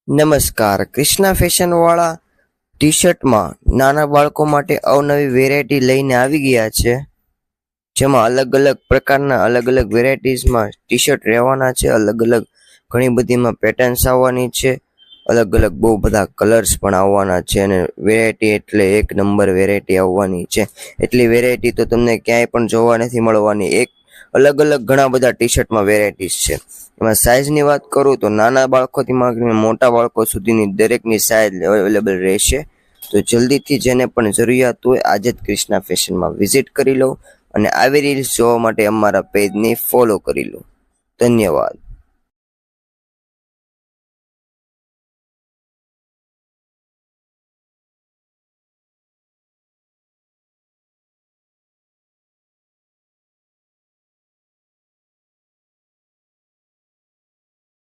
નમસ્કાર, ક્રિષ્ના ફેશન વાળા ટી શર્ટમાં નાના બાળકો માટે અવનવી વેરાયટી લઈને આવી ગયા છે, જેમાં અલગ અલગ પ્રકારના અલગ અલગ વેરાયટીઝમાં ટી શર્ટ રહેવાના છે. અલગ અલગ ઘણી બધીમાં પેટર્ન્સ આવવાની છે, અલગ અલગ બહુ બધા કલર્સ પણ આવવાના છે અને વેરાયટી એટલે એક નંબર વેરાયટી આવવાની છે. એટલી વેરાયટી તો તમને ક્યાંય પણ જોવા નથી મળવાની. અલગ અલગ ઘણા બધા ટી શર્ટમાં વેરાયટીઝ છે. એમાં સાઇઝની વાત કરું તો નાના બાળકોથી માંડીને મોટા બાળકો સુધીની દરેકની સાઇઝ અવેલેબલ રહેશે. તો જલ્દીથી જેને પણ જરૂરિયાત હોય આજે જ ક્રિષ્ના ફેશનમાં વિઝિટ કરી લો અને આવી રીલ્સ જોવા માટે અમારા પેજને ફોલો કરી લો. ધન્યવાદ.